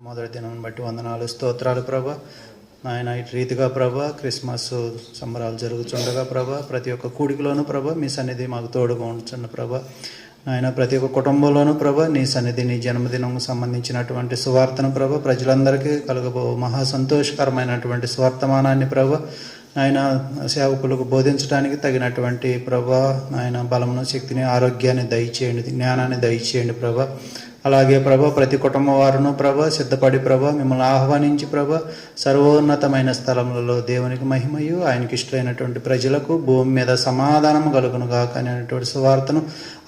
మొదటి దినం బట్టి వందనాలు స్తోత్రాలు ప్రభా. నాయన ఇటు రీతిగా ప్రభా క్రిస్మస్ సంబరాలు జరుగుతుండగా ప్రభా ప్రతి ఒక్క కూడికలోనూ ప్రభా మీ సన్నిధి మాకు తోడుగా ఉంచండి ప్రభా. నాయన ప్రతి ఒక్క కుటుంబంలోనూ ప్రభా నీ సన్నిధి నీ జన్మదినం సంబంధించినటువంటి సువార్తను ప్రభా ప్రజలందరికీ కలగబో మహా సంతోషకరమైనటువంటి సువర్తమానాన్ని ప్రభా ఆయన సేవకులకు బోధించడానికి తగినటువంటి ప్రభా ఆయన బలమును శక్తిని ఆరోగ్యాన్ని దయచేయండి, జ్ఞానాన్ని దయచేయండి ప్రభా. అలాగే ప్రభా ప్రతి కుటుంబ వారును ప్రభా సిద్ధపడి ప్రభా మిమ్మల్ని ఆహ్వానించి ప్రభా సర్వోన్నతమైన స్థలములలో దేవునికి మహిమయు ఆయనకి ఇష్టమైనటువంటి ప్రజలకు భూమి మీద సమాధానము కలుగును గాక అనేటువంటి సువార్తను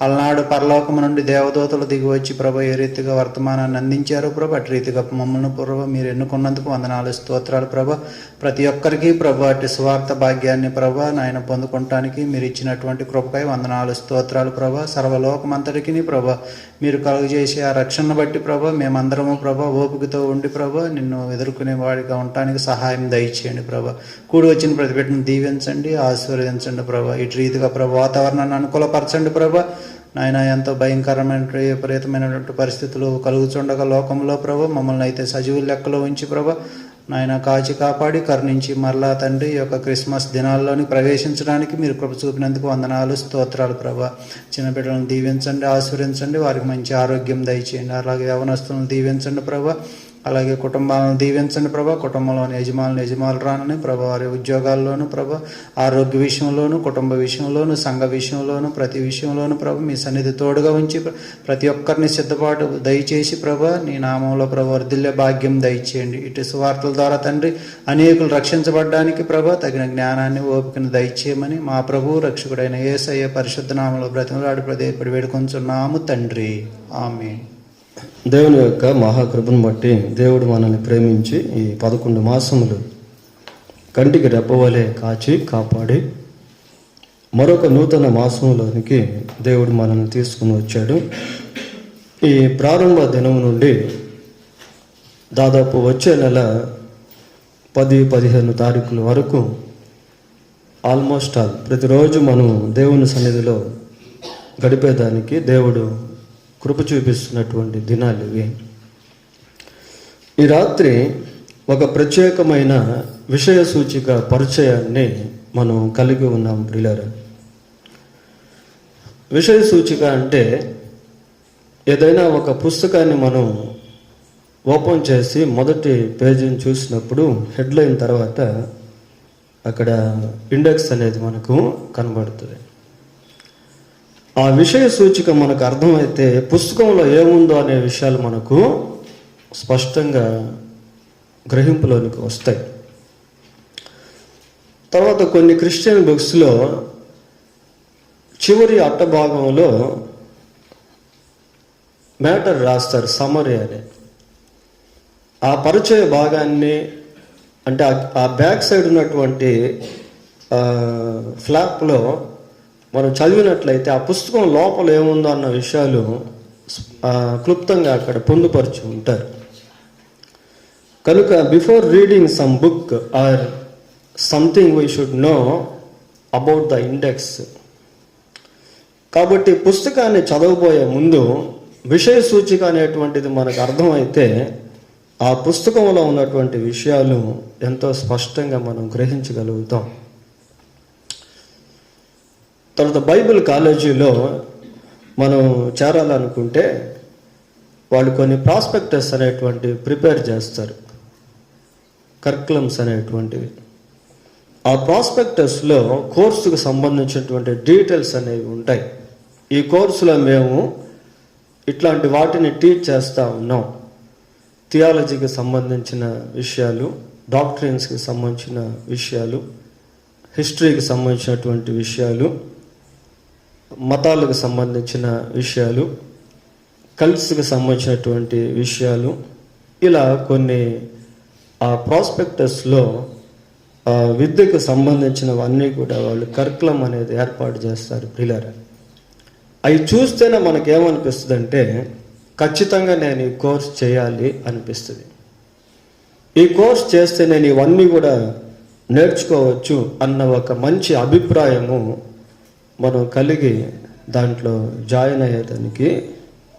అలనాడు పరలోకము నుండి దేవదూతలు దిగి వచ్చి ప్రభా ఏ రీతిగా వర్తమానాన్ని అందించారో ప్రభా అటు రీతిగా మమ్మల్ని ప్రభా మీరు ఎన్నుకున్నందుకు వందనాలు స్తోత్రాలు ప్రభా. ప్రతి ఒక్కరికి ప్రభా అటు సువార్త భాగ్యాన్ని ప్రభా నాయన పొందుకోవటానికి మీరు ఇచ్చినటువంటి కృపకై వందనాలు స్తోత్రాలు ప్రభా. సర్వలోకమంతటికి ప్రభా మీరు కలుగజేసే ఆ రక్షణను బట్టి ప్రభా మేమందరము ప్రభా ఓపికతో ఉండి ప్రభా నిన్ను ఎదుర్కొనే వాడిగా ఉండటానికి సహాయం దయచేయండి ప్రభా. కూడి వచ్చిన ప్రతి బిడ్డను దీవించండి, ఆశీర్వదించండి ప్రభా. ఇటు రీతిగా ప్రభా వాతావరణాన్ని అనుకూలపరచండి ప్రభా. నాయన ఎంతో భయంకరమైన విపరీతమైనటువంటి పరిస్థితులు కలుగుతుండగా లోకంలో ప్రభా మమ్మల్ని అయితే సజీవుల లెక్కలో ఉంచి ప్రభా నాయన కాచి కాపాడి కరుణించి మరలా తండ్రి ఈ యొక్క క్రిస్మస్ దినాల్లోని ప్రవేశించడానికి మీరు కృప చూపినందుకు వందనాలు స్తోత్రాలు ప్రభా. చిన్నపిల్లలను దీవించండి, ఆశీర్వదించండి, వారికి మంచి ఆరోగ్యం దయచేయండి. అలాగే యవనస్తులను దీవించండి ప్రభా. అలాగే కుటుంబాలను దీవించండి ప్రభా. కుటుంబంలోని యజమానురాలని ప్రభా వారి ఉద్యోగాల్లోనూ ప్రభా ఆరోగ్య విషయంలోనూ కుటుంబ విషయంలోనూ సంఘ విషయంలోనూ ప్రతి విషయంలోనూ ప్రభా మీ సన్నిధి తోడుగా ఉంచి ప్రతి ఒక్కరిని సిద్ధపాటు దయచేసి ప్రభా నీ నామంలో ప్రభా వర్ధిల్లే భాగ్యం దయచేయండి. ఇటు సువార్తల ద్వారా తండ్రి అనేకులు రక్షించబడడానికి ప్రభా తగిన జ్ఞానాన్ని ఓపికను దయచేయమని మా ప్రభు రక్షకుడైన యేసయ్య పరిశుద్ధ నామంలో బ్రతిమలాడి ప్రదేశపడి వేడుకొంచున్నాము తండ్రి, ఆమేన్. దేవుని యొక్క మహాకృపను బట్టి దేవుడు మనల్ని ప్రేమించి ఈ 11 మాసములు కంటికి రెప్పవలే కాచి కాపాడి మరొక నూతన మాసంలోనికి దేవుడు మనల్ని తీసుకుని వచ్చాడు. ఈ ప్రారంభ దినం నుండి దాదాపు వచ్చే నెల 10-15 తారీఖుల వరకు ఆల్మోస్ట్ ప్రతిరోజు మనం దేవుని సన్నిధిలో గడిపేదానికి దేవుడు కృప చూపిస్తున్నటువంటి దినాలు ఇవి. ఈ రాత్రి ఒక ప్రత్యేకమైన విషయ సూచిక పరిచయాన్ని మనం కలిగి ఉన్నాం ప్రియులారా. విషయ సూచిక అంటే ఏదైనా ఒక పుస్తకాన్ని మనం ఓపెన్ చేసి మొదటి పేజీని చూసినప్పుడు హెడ్లైన్ తర్వాత అక్కడ ఇండెక్స్ అనేది మనకు కనబడుతుంది. ఆ విషయ సూచిక మనకు అర్థమైతే పుస్తకంలో ఏముందో అనే విషయాలు మనకు స్పష్టంగా గ్రహింపులోనికి వస్తాయి. తర్వాత కొన్ని క్రిస్టియన్ బుక్స్లో చివరి అట్టభాగంలో మ్యాటర్ రాస్తారు, సమరీ అని. ఆ పరిచయ భాగాన్ని అంటే ఆ బ్యాక్ సైడ్ ఉన్నటువంటి ఫ్లాప్లో మనం చదివినట్లయితే ఆ పుస్తకం లోపల ఏముందో అన్న విషయాలు క్లుప్తంగా అక్కడ పొందుపరిచి ఉంటారు. కనుక before reading some book or something we should know about the index. కాబట్టి పుస్తకాన్ని చదవబోయే ముందు విషయ సూచిక అనేటువంటిది మనకు అర్థమైతే ఆ పుస్తకంలో ఉన్నటువంటి విషయాలు ఎంతో స్పష్టంగా మనం గ్రహించగలుగుతాం. తర్వాత బైబిల్ కాలేజీలో మనం చేరాలనుకుంటే వాళ్ళు కొన్ని ప్రాస్పెక్టస్ అనేటువంటి ప్రిపేర్ చేస్తారు, కరికులమ్స్ అనేటువంటివి. ఆ ప్రాస్పెక్టస్లో కోర్సుకు సంబంధించినటువంటి డీటెయిల్స్ అనేవి ఉంటాయి. ఈ కోర్సులో మేము ఇట్లాంటి వాటిని టీచ్ చేస్తూ ఉన్నాం. థియాలజీకి సంబంధించిన విషయాలు, డాక్ట్రిన్స్కి సంబంధించిన విషయాలు, హిస్టరీకి సంబంధించినటువంటి విషయాలు, మతాలకు సంబంధించిన విషయాలు, కల్ట్స్కి సంబంధించినటువంటి విషయాలు, ఇలా కొన్ని ఆ ప్రాస్పెక్టస్లో విద్యకు సంబంధించినవన్నీ కూడా వాళ్ళు కరికులం అనేది ఏర్పాటు చేస్తారు ప్రియులారా. అవి చూస్తేనే మనకేమనిపిస్తుంది అంటే ఖచ్చితంగా నేను ఈ కోర్స్ చేయాలి అనిపిస్తుంది. ఈ కోర్స్ చేస్తే నేను ఇవన్నీ కూడా నేర్చుకోవచ్చు అన్న ఒక మంచి అభిప్రాయము మనం కలిగి దాంట్లో జాయిన్ అయ్యేదానికి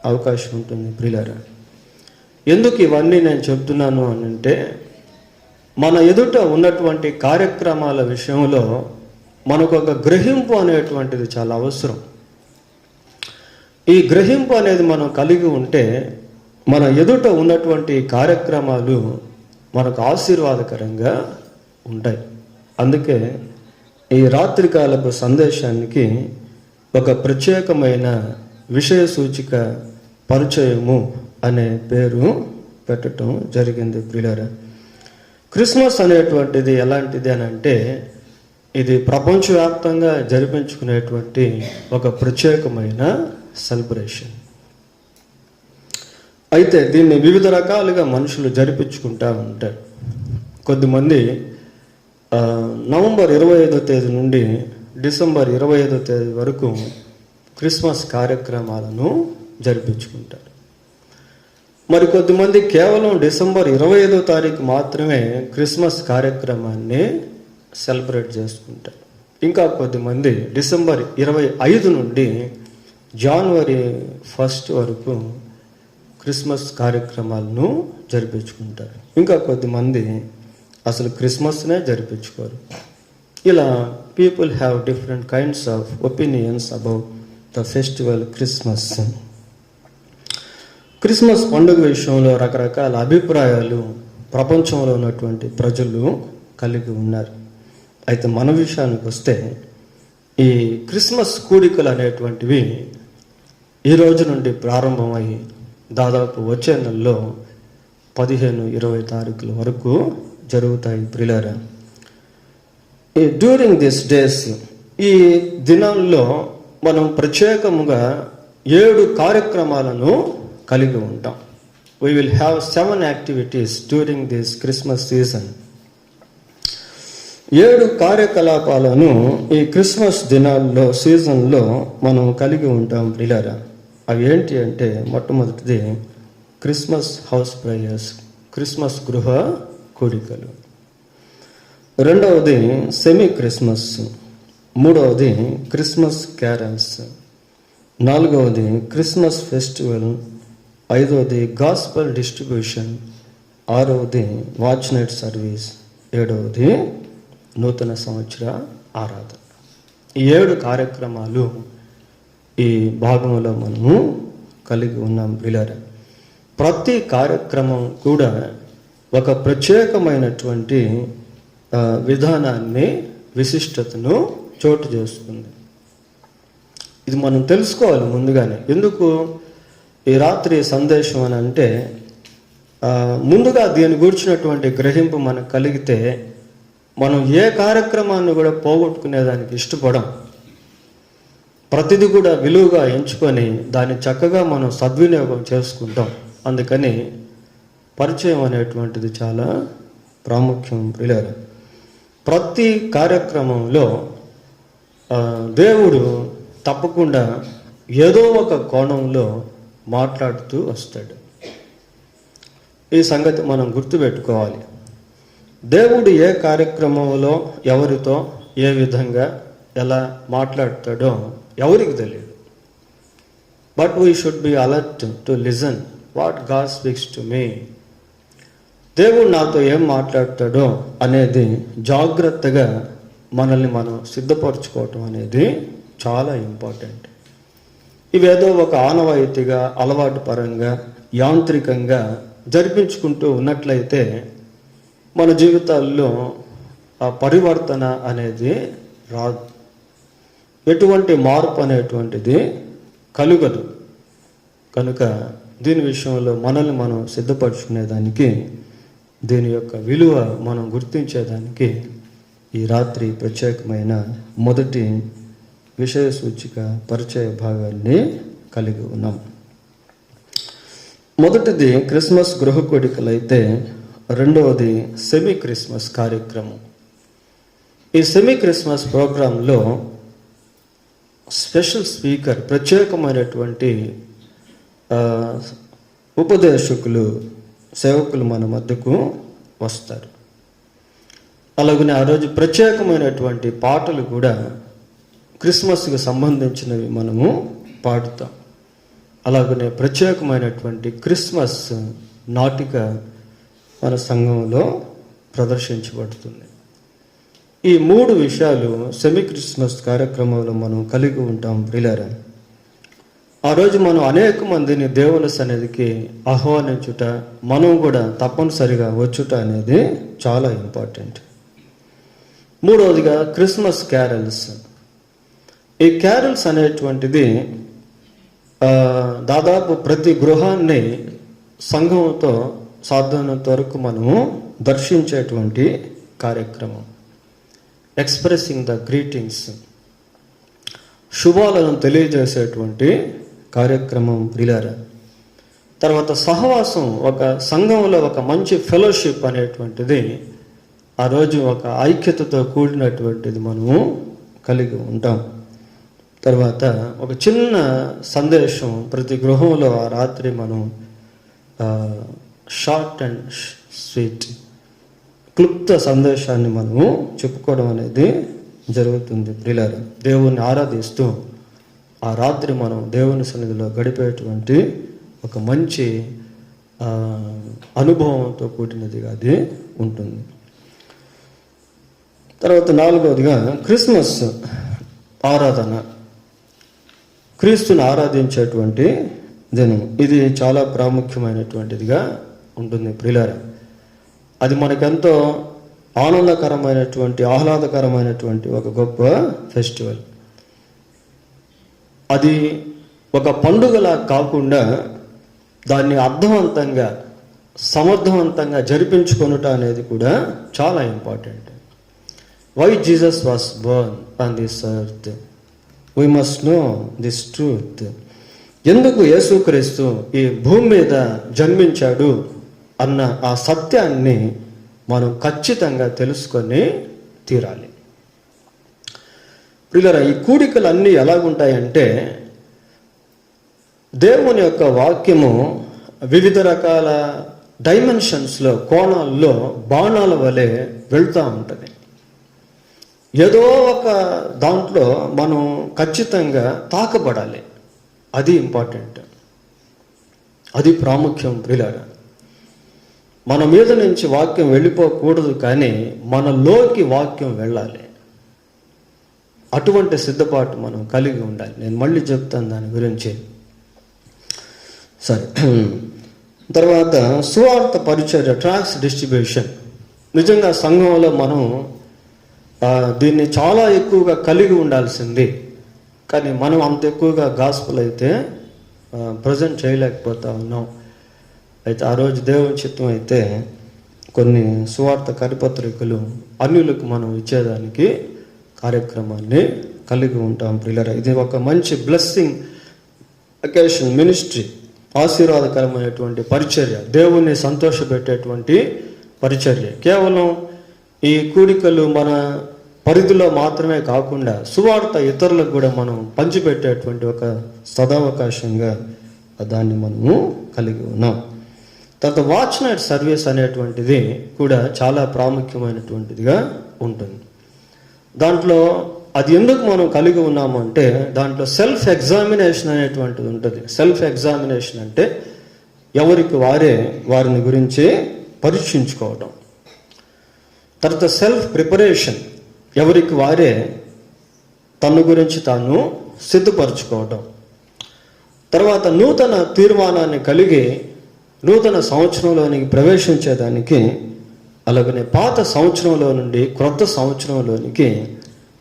అవకాశం ఉంటుంది ప్రియులారా. ఎందుకు ఇవన్నీ నేను చెప్తున్నాను అని అంటే, మన ఎదుట ఉన్నటువంటి కార్యక్రమాల విషయంలో మనకు ఒక గ్రహింపు అనేటువంటిది చాలా అవసరం. ఈ గ్రహింపు అనేది మనం కలిగి ఉంటే మన ఎదుట ఉన్నటువంటి కార్యక్రమాలు మనకు ఆశీర్వాదకరంగా ఉంటాయి. అందుకే ఈ రాత్రికాలపు సందేశానికి ఒక ప్రత్యేకమైన విషయ సూచిక పరిచయము అనే పేరు పెట్టడం జరిగింది. ప్రియులారా, క్రిస్మస్ అనేటువంటిది ఎలాంటిది అని అంటే, ఇది ప్రపంచవ్యాప్తంగా జరిపించుకునేటువంటి ఒక ప్రత్యేకమైన సెలబ్రేషన్. అయితే దీన్ని వివిధ రకాలుగా మనుషులు జరిపించుకుంటూ ఉంటారు. కొద్దిమంది నవంబర్ 25వ తేదీ నుండి డిసెంబర్ 25వ తేదీ వరకు క్రిస్మస్ కార్యక్రమాలను జరిపించుకుంటారు. మరి కొద్దిమంది కేవలం డిసెంబర్ 25వ తారీఖు మాత్రమే క్రిస్మస్ కార్యక్రమాన్ని సెలబ్రేట్ చేసుకుంటారు. ఇంకా కొద్దిమంది డిసెంబర్ 25 నుండి జనవరి 1 వరకు క్రిస్మస్ కార్యక్రమాలను జరిపించుకుంటారు. ఇంకా కొద్దిమంది అసలు క్రిస్మస్నే జరిపించుకోరు. ఇలా people have different kinds of opinions about the festival Christmas. Christmas పండుగ విషయంలో రకరకాల అభిప్రాయాలు ప్రపంచంలో ఉన్నటువంటి ప్రజలు కలిగి ఉన్నారు. అయితే మన విషయానికి వస్తే, ఈ క్రిస్మస్ కూడికలు అనేటువంటివి ఈ రోజు నుండి ప్రారంభమై దాదాపు వచ్చే నెలలో 15-20 తారీఖుల వరకు జరుగుతాయి. ప్రియులారా, ఈ డ్యూరింగ్ దిస్ డేస్, ఈ దినాల్లో మనం ప్రత్యేకముగా 7 కార్యక్రమాలను కలిగి ఉంటాం. We will have 7 activities during this Christmas season. 7 కార్యకలాపాలను ఈ క్రిస్మస్ దినాల్లో సీజన్లో మనం కలిగి ఉంటాం. ప్రియులారా, అవి ఏంటి అంటే, మొట్టమొదటిది క్రిస్మస్ హౌస్ ప్రేయర్స్, క్రిస్మస్ గృహ కూడికలు. రెండవది సెమీ క్రిస్మస్. మూడవది క్రిస్మస్ క్యారల్స్. నాలుగవది క్రిస్మస్ ఫెస్టివల్. ఐదవది గాస్పల్ డిస్ట్రిబ్యూషన్. ఆరవది వాచ్ నైట్ సర్వీస్. ఏడవది నూతన సంవత్సర ఆరాధన. ఈ 7 కార్యక్రమాలు ఈ భాగంలో మనము కలిగి ఉన్నాం. ప్రియులారా, ప్రతి కార్యక్రమం కూడా ఒక ప్రత్యేకమైనటువంటి విధానాన్ని, విశిష్టతను చోటు చేసుకుంది. ఇది మనం తెలుసుకోవాలి ముందుగానే. ఎందుకు ఈ రాత్రి సందేశం అని అంటే, ముందుగా దీని గురించినటువంటి గ్రహింపు మనకు కలిగితే మనం ఏ కార్యక్రమాన్ని కూడా పోగొట్టుకునేదానికి ఇష్టపడం. ప్రతిదీ కూడా విలువగా ఎంచుకొని దాన్ని చక్కగా మనం సద్వినియోగం చేసుకుంటాం. అందుకని పరిచయం అనేటువంటిది చాలా ప్రాముఖ్యం. ప్రియులారా, ప్రతి కార్యక్రమంలో దేవుడు తప్పకుండా ఏదో ఒక కోణంలో మాట్లాడుతూ వస్తాడు. ఈ సంగతి మనం గుర్తుపెట్టుకోవాలి. దేవుడు ఏ కార్యక్రమంలో ఎవరితో ఏ విధంగా ఎలా మాట్లాడతాడో ఎవరికి తెలియదు. But we should be alert to listen what God speaks to me. దేవుడు నాతో ఏం మాట్లాడతాడో అనేది జాగ్రత్తగా మనల్ని మనం సిద్ధపరచుకోవటం అనేది చాలా ఇంపార్టెంట్. ఇవేదో ఒక ఆనవాయితీగా, అలవాటు పరంగా, యాంత్రికంగా జరిపించుకుంటూ ఉన్నట్లయితే మన జీవితాల్లో ఆ పరివర్తన అనేది రాదు. ఎటువంటి మార్పు అనేటువంటిది కలుగదు. కనుక దీని విషయంలో మనల్ని మనం సిద్ధపరచుకునేదానికి, దీని యొక్క విలువ మనం గుర్తించేదానికి ఈ రాత్రి ప్రత్యేకమైన మొదటి విషయ సూచిక పరిచయ భాగాన్ని కలిగి ఉన్నాం. మొదటిది క్రిస్మస్ గృహ కోడికలైతే, రెండవది సెమీ క్రిస్మస్ కార్యక్రమం. ఈ సెమీ క్రిస్మస్ ప్రోగ్రాంలో స్పెషల్ స్పీకర్, ప్రత్యేకమైనటువంటి ఉపదేశకులు, సేవకులు మన మధ్యకు వస్తారు. అలాగనే ఆ రోజు ప్రత్యేకమైనటువంటి పాటలు కూడా క్రిస్మస్కి సంబంధించినవి మనము పాడుతాం. అలాగనే ప్రత్యేకమైనటువంటి క్రిస్మస్ నాటిక మన సంఘంలో ప్రదర్శించబడుతుంది. ఈ 3 విషయాలు సెమీ క్రిస్మస్ కార్యక్రమంలో మనం కలిగి ఉంటాం ప్రియులారా. ఆ రోజు మనం అనేక మందిని దేవుని సన్నిధికి ఆహ్వానించుట, మనం కూడా తప్పనిసరిగా వచ్చుట అనేది చాలా ఇంపార్టెంట్. 3వదిగా క్రిస్మస్ క్యారల్స్. ఈ క్యారల్స్ అనేటువంటిది దాదాపు ప్రతి గృహాన్ని సంఘంతో సాధ్యమైనంత వరకు మనము దర్శించేటువంటి కార్యక్రమం. ఎక్స్ప్రెసింగ్ ద గ్రీటింగ్స్, శుభాలను తెలియజేసేటువంటి కార్యక్రమం ప్రియులారా. తర్వాత సహవాసం, ఒక సంఘంలో ఒక మంచి ఫెలోషిప్ అనేటువంటిది ఆ రోజు ఒక ఐక్యతతో కూడినటువంటిది మనము కలిగి ఉంటాం. తర్వాత ఒక చిన్న సందేశం ప్రతి గృహంలో ఆ రాత్రి మనం షార్ట్ అండ్ స్వీట్, క్లుప్త సందేశాన్ని మనము చెప్పుకోవడం అనేది జరుగుతుంది ప్రియులారా. దేవుణ్ణి ఆరాధిస్తూ ఆ రాత్రి మనం దేవుని సన్నిధిలో గడిపేటువంటి ఒక మంచి అనుభవంతో కూడినదిగా అది ఉంటుంది. తర్వాత 4వదిగా క్రిస్మస్ ఆరాధన, క్రీస్తుని ఆరాధించేటువంటి దినం. ఇది చాలా ప్రాముఖ్యమైనటువంటిదిగా ఉంటుంది ప్రియులారా. అది మనకెంతో ఆనందకరమైనటువంటి, ఆహ్లాదకరమైనటువంటి ఒక గొప్ప ఫెస్టివల్. అది ఒక పండుగలా కాకుండా దాన్ని అర్థవంతంగా, సమర్థవంతంగా జరిపించుకొనుట అనేది కూడా చాలా important. Why Jesus was born on this earth, we must know this truth. ఎందుకు యేసుక్రీస్తు ఈ భూమి మీద జన్మించాడు అన్న ఆ సత్యాన్ని మనం ఖచ్చితంగా తెలుసుకొని తీరాలి. ప్రియులారా, ఈ కూడికలు అన్నీ ఎలాగుంటాయంటే, దేవుని యొక్క వాక్యము వివిధ రకాల డైమెన్షన్స్లో, కోణాల్లో బాణాల వలె వెళ్తూ ఉంటుంది. ఏదో ఒక దాంట్లో మనం ఖచ్చితంగా తాకబడాలి. అది ఇంపార్టెంట్, అది ప్రాముఖ్యం ప్రియులారా. మన మీద నుంచి వాక్యం వెళ్ళిపోకూడదు, కానీ మనలోకి వాక్యం వెళ్ళాలి. అటువంటి సిద్ధపాటు మనం కలిగి ఉండాలి. నేను మళ్ళీ చెప్తాను దాని గురించి. సరే, తర్వాత సువార్త పరిచర్య, ట్రాక్స్ డిస్ట్రిబ్యూషన్. నిజంగా సంఘంలో మనం దీన్ని చాలా ఎక్కువగా కలిగి ఉండాల్సింది, కానీ మనం అంత ఎక్కువగా గాస్పుల్ అయితే ప్రజెంట్ చేయలేకపోతా ఉన్నాం. అయితే ఆ రోజు దేవుని చిత్తం అయితే కొన్ని సువార్త కరిపత్రికలు అన్యులకు మనం ఇచ్చేదానికి కార్యక్రమాన్ని కలిగి ఉంటాం ప్రియులారా. ఇది ఒక మంచి బ్లెస్సింగ్ అకేషన్, మినిస్ట్రీ, ఆశీర్వాదకరమైనటువంటి పరిచర్య, దేవుణ్ణి సంతోషపెట్టేటువంటి పరిచర్య. కేవలం ఈ కూడికలు మన పరిధిలో మాత్రమే కాకుండా సువార్త ఇతరులకు కూడా మనం పంచిపెట్టేటువంటి ఒక సదావకాశంగా దాన్ని మనము కలిగి ఉన్నాం. తర్వాత వాచ్ నైట్ సర్వీస్ అనేటువంటిది కూడా చాలా ప్రాముఖ్యమైనటువంటిదిగా ఉంటుంది. దాంట్లో అది ఎందుకు మనం కలిగి ఉన్నాము అంటే, దాంట్లో సెల్ఫ్ ఎగ్జామినేషన్ అనేటువంటిది ఉంటుంది. సెల్ఫ్ ఎగ్జామినేషన్ అంటే ఎవరికి వారే వారిని గురించి పరీక్షించుకోవడం. తర్వాత సెల్ఫ్ ప్రిపరేషన్, ఎవరికి వారే తన గురించి తాను సిద్ధపరచుకోవడం. తర్వాత నూతన తీర్మానాన్ని కలిగి నూతన సంవత్సరంలోనికి ప్రవేశించేదానికి, అలాగనే పాత సంవత్సరంలో నుండి క్రొత్త సంవత్సరంలోనికి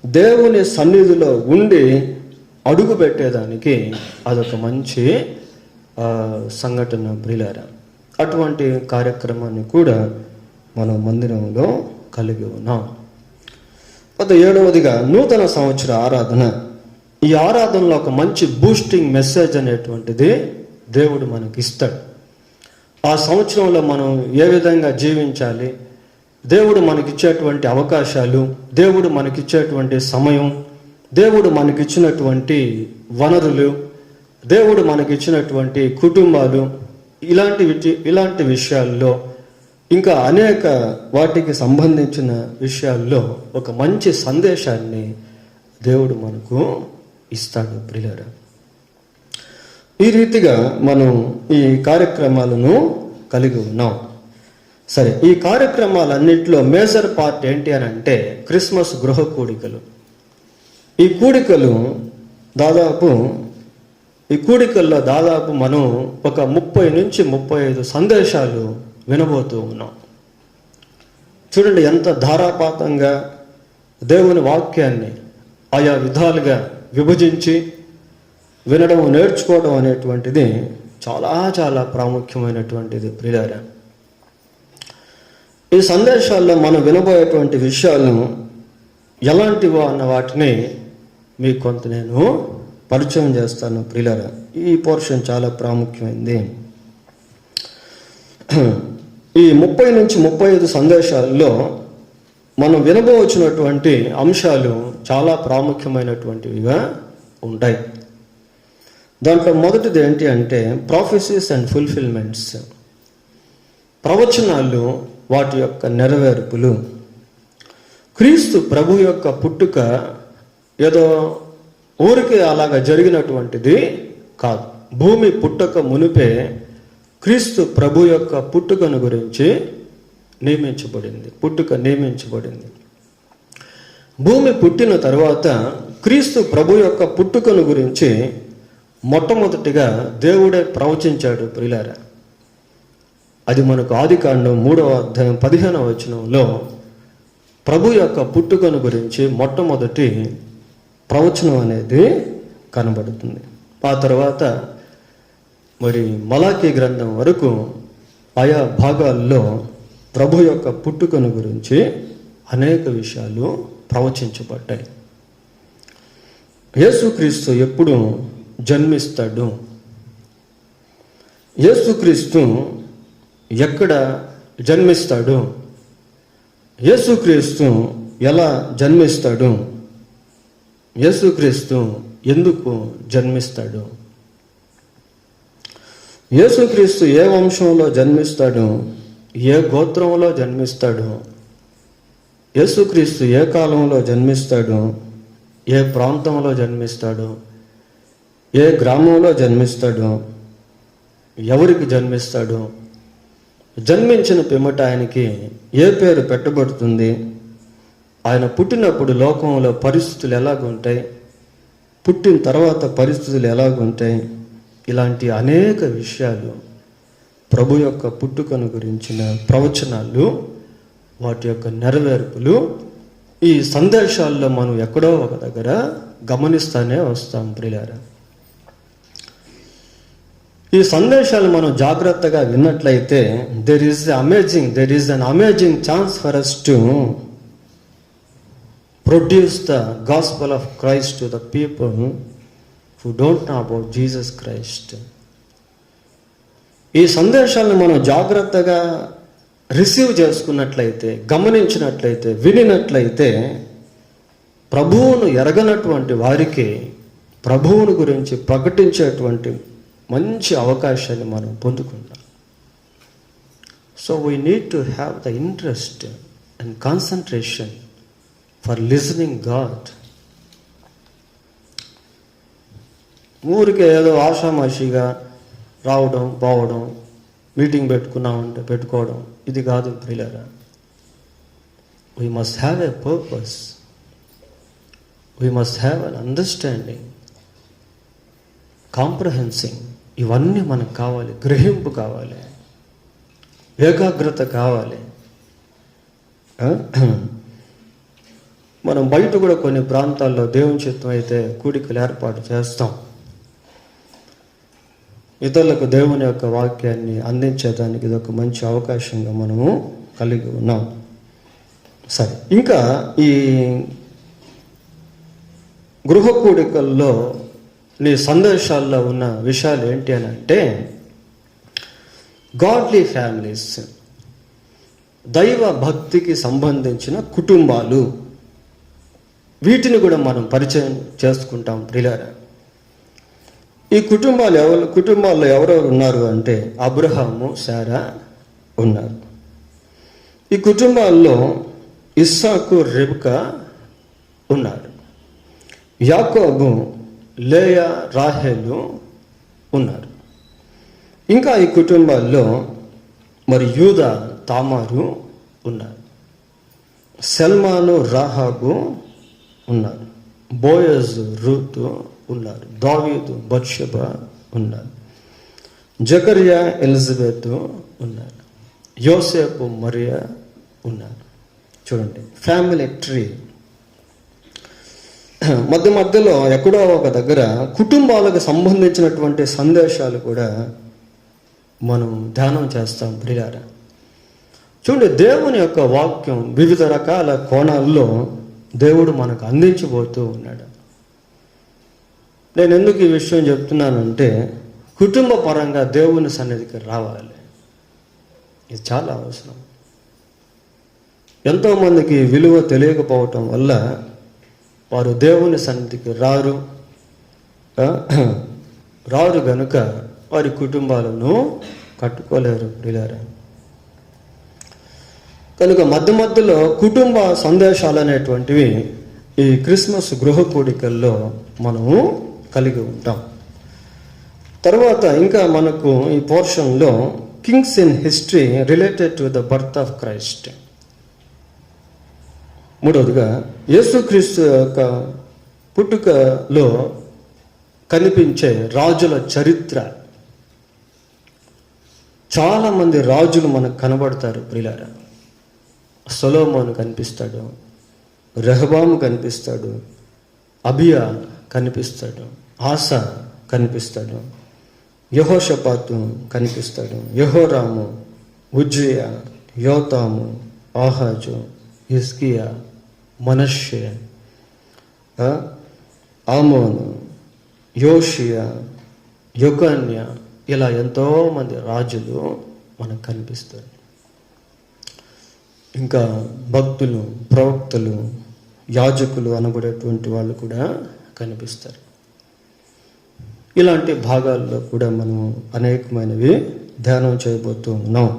దేవుని సన్నిధిలో ఉండి అడుగు పెట్టేదానికి అదొక మంచి సంఘటన ప్రియులారా. అటువంటి కార్యక్రమాన్ని కూడా మనం మందిరంలో కలిగి ఉన్నాం. 7వదిగా నూతన సంవత్సర ఆరాధన. ఈ ఆరాధనలో ఒక మంచి బూస్టింగ్ మెసేజ్ అనేటువంటిది దేవుడు మనకి ఇస్తాడు. ఆ సంవత్సరంలో మనం ఏ విధంగా జీవించాలి, దేవుడు మనకిచ్చేటువంటి అవకాశాలు, దేవుడు మనకిచ్చేటువంటి సమయం, దేవుడు మనకిచ్చినటువంటి వనరులు, దేవుడు మనకిచ్చినటువంటి కుటుంబాలు, ఇలాంటి విషయాల్లో, ఇంకా అనేక వాటికి సంబంధించిన విషయాల్లో ఒక మంచి సందేశాన్ని దేవుడు మనకు ఇస్తాడు ప్రియులారా. ఈ రీతిగా మనం ఈ కార్యక్రమాలను కలిగి ఉన్నాం. సరే, ఈ కార్యక్రమాలన్నింటిలో మేజర్ పార్ట్ ఏంటి అని అంటే క్రిస్మస్ గృహ కూడికలు. ఈ కూడికల్లో దాదాపు మనం ఒక 30 నుంచి 35 సందేశాలు వినబోతూ ఉన్నాం. చూడండి ఎంత ధారాపాతంగా దేవుని వాక్యాన్ని ఆయా విధాలుగా విభజించి వినడం, నేర్చుకోవడం అనేటువంటిది చాలా చాలా ప్రాముఖ్యమైనటువంటిది ప్రియులారా. ఈ సందేశాల్లో మనం వినబోయేటువంటి విషయాలు ఎలాంటివో అన్న వాటిని మీకు కొంత నేను పరిచయం చేస్తాను ప్రియులారా. ఈ పోర్షన్ చాలా ప్రాముఖ్యమైనది. ఈ 30 నుంచి 35 సందేశాల్లో మనం వినబోవచ్చినటువంటి అంశాలు చాలా ప్రాముఖ్యమైనటువంటివిగా ఉంటాయి. దాంట్లో మొదటిది ఏంటి అంటే ప్రాఫెసీస్ అండ్ ఫుల్ఫిల్మెంట్స్, ప్రవచనాలు, వాటి యొక్క నెరవేర్పులు. క్రీస్తు ప్రభు యొక్క పుట్టుక ఏదో ఊరికి అలాగా జరిగినటువంటిది కాదు. భూమి పుట్టక మునిపే క్రీస్తు ప్రభు యొక్క పుట్టుకను గురించి నియమించబడింది. భూమి పుట్టిన తర్వాత క్రీస్తు ప్రభు యొక్క పుట్టుకను గురించి మొట్టమొదటిగా దేవుడే ప్రవచించాడు ప్రియులారా. అది మనకు ఆదికాండం 3వ అధ్యాయం 15వ వచనంలో ప్రభు యొక్క పుట్టుకను గురించి మొట్టమొదటి ప్రవచనం అనేది కనబడుతుంది. ఆ తర్వాత మరి మలాకీ గ్రంథం వరకు ఆయా భాగాల్లో ప్రభు యొక్క పుట్టుకను గురించి అనేక విషయాలు ప్రవచించబడ్డాయి. యేసుక్రీస్తు ఎప్పుడు జన్మిస్తాడు, యేసుక్రీస్తు ఎక్కడ జన్మిస్తాడు, యేసుక్రీస్తు ఎలా జన్మిస్తాడు, యేసుక్రీస్తు ఎందుకు జన్మిస్తాడు, యేసుక్రీస్తు ఏ వంశంలో జన్మిస్తాడు, ఏ గోత్రంలో జన్మిస్తాడు, యేసుక్రీస్తు ఏ కాలంలో జన్మిస్తాడు, ఏ ప్రాంతంలో జన్మిస్తాడు, ఏ గ్రామంలో జన్మిస్తాడు, ఎవరికి జన్మిస్తాడు, జన్మించిన పిమ్మట ఆయనకి ఏ పేరు పెట్టబడుతుంది, ఆయన పుట్టినప్పుడు లోకంలో పరిస్థితులు ఎలాగుంటాయి, పుట్టిన తర్వాత పరిస్థితులు ఎలాగుంటాయి, ఇలాంటి అనేక విషయాలు ప్రభు యొక్క పుట్టుకను గురించిన ప్రవచనాలు, వాటి యొక్క నెరవేర్పులు ఈ సందేశాల్లో మనం ఎక్కడో ఒక దగ్గర గమనిస్తానే వస్తాం ప్రియులారా. ఈ సందేశాలు మనం జాగ్రత్తగా విన్నట్లయితే there is an amazing chance for us to produce the gospel of Christ to the people who don't know about Jesus Christ. ఈ సందేశాలను మనం జాగ్రత్తగా రిసీవ్ చేసుకున్నట్లయితే, గమనించినట్లయితే, వినినట్లయితే ప్రభువును ఎరగనటువంటి వారికి ప్రభువును గురించి ప్రకటించేటువంటి మంచి అవకాశాన్ని మనం పొందుకుంటాం. So we need to have the interest and concentration for listening God. ఊరికే ఏదో ఆషామాషిగా రావడం, పోవడం, మీటింగ్ పెట్టుకున్నామంటే పెట్టుకోవడం, ఇది కాదు ప్రియులారా. We must have a purpose, we must have an understanding, comprehensing. ఇవన్నీ మనకు కావాలి. గ్రహింపు కావాలి, ఏకాగ్రత కావాలి. మనం బయట కూడా కొన్ని ప్రాంతాల్లో దేవుని చిత్తం అయితే కూడికలు ఏర్పాటు చేస్తాం. ఇతరులకు దేవుని యొక్క వాక్యాన్ని అందించేదానికి ఇది ఒక మంచి అవకాశంగా మనము కలిగి ఉన్నాం. సరే, ఇంకా ఈ గృహ కూడికల్లో నీ సందేశాల్లో ఉన్న విషయాలు ఏంటి అని అంటే గాడ్లీ ఫ్యామిలీస్, దైవ భక్తికి సంబంధించిన కుటుంబాలు, వీటిని కూడా మనం పరిచయం చేసుకుంటాం ప్రియులారా. ఈ కుటుంబాల్లో ఎవరెవరు ఉన్నారు అంటే అబ్రహాము, శారా ఉన్నారు. ఈ కుటుంబాల్లో ఇస్సాకు, రెబెకా ఉన్నారు. యాకోబు, లేయా, రాహేలు ఉన్నారు. ఇంకా ఈ కుటుంబాల్లో మరి యూదా తామారు ఉన్నారు, సల్మాను రాహాబు ఉన్నారు, బోయజు రూతు ఉన్నారు, దావీదు బత్షెబ ఉన్నారు, జకరియా ఎలిజబెత్ ఉన్నారు, యోసేపు మరియా ఉన్నారు. చూడండి, ఫ్యామిలీ ట్రీ. మధ్యలో ఎక్కడో ఒక దగ్గర కుటుంబాలకు సంబంధించినటువంటి సందేశాలు కూడా మనం ధ్యానం చేస్తాం ప్రియారా. చూడండి, దేవుని యొక్క వాక్యం వివిధ రకాల కోణాల్లో దేవుడు మనకు అందించబోతూ ఉన్నాడు. నేను ఎందుకు ఈ విషయం చెప్తున్నానంటే, కుటుంబ పరంగా దేవుని సన్నిధికి రావాలి, ఇది చాలా అవసరం. ఎంతోమందికి విలువ తెలియకపోవటం వల్ల వారు దేవుని సన్నిధికి రారు గనుక వారి కుటుంబాలను కట్టుకోలేరు ప్రియులారా. కనుక మధ్యలో కుటుంబ సందేశాలు అనేటువంటివి ఈ క్రిస్మస్ గృహ కూడికల్లో మనము కలిగి ఉంటాం. తర్వాత ఇంకా మనకు ఈ పోర్షన్లో kings in history related to the birth of Christ. మూడవదిగా యేసుక్రీస్తు యొక్క పుట్టుకలో కనిపించే రాజుల చరిత్ర. చాలామంది రాజులు మనకు కనబడతారు ప్రియులారా. సొలొమోను కనిపిస్తాడు, రెహబాము కనిపిస్తాడు, అబియా కనిపిస్తాడు, ఆసా కనిపిస్తాడు, యెహోషాపాతు కనిపిస్తాడు, యెహోరాము, ఉజ్జియా, యోతాము, ఆహాజు, హిజ్కియా, మనష్షే, ఆమోను, యోషియా, యొకన్య, ఇలా ఎంతోమంది రాజులు మనకు కనిపిస్తారు. ఇంకా భక్తులు, ప్రవక్తలు, యాజకులు అనబడేటువంటి వాళ్ళు కూడా కనిపిస్తారు. ఇలాంటి భాగాల్లో కూడా మనం అనేకమైనవి ధ్యానం చేయబోతూ ఉన్నాం.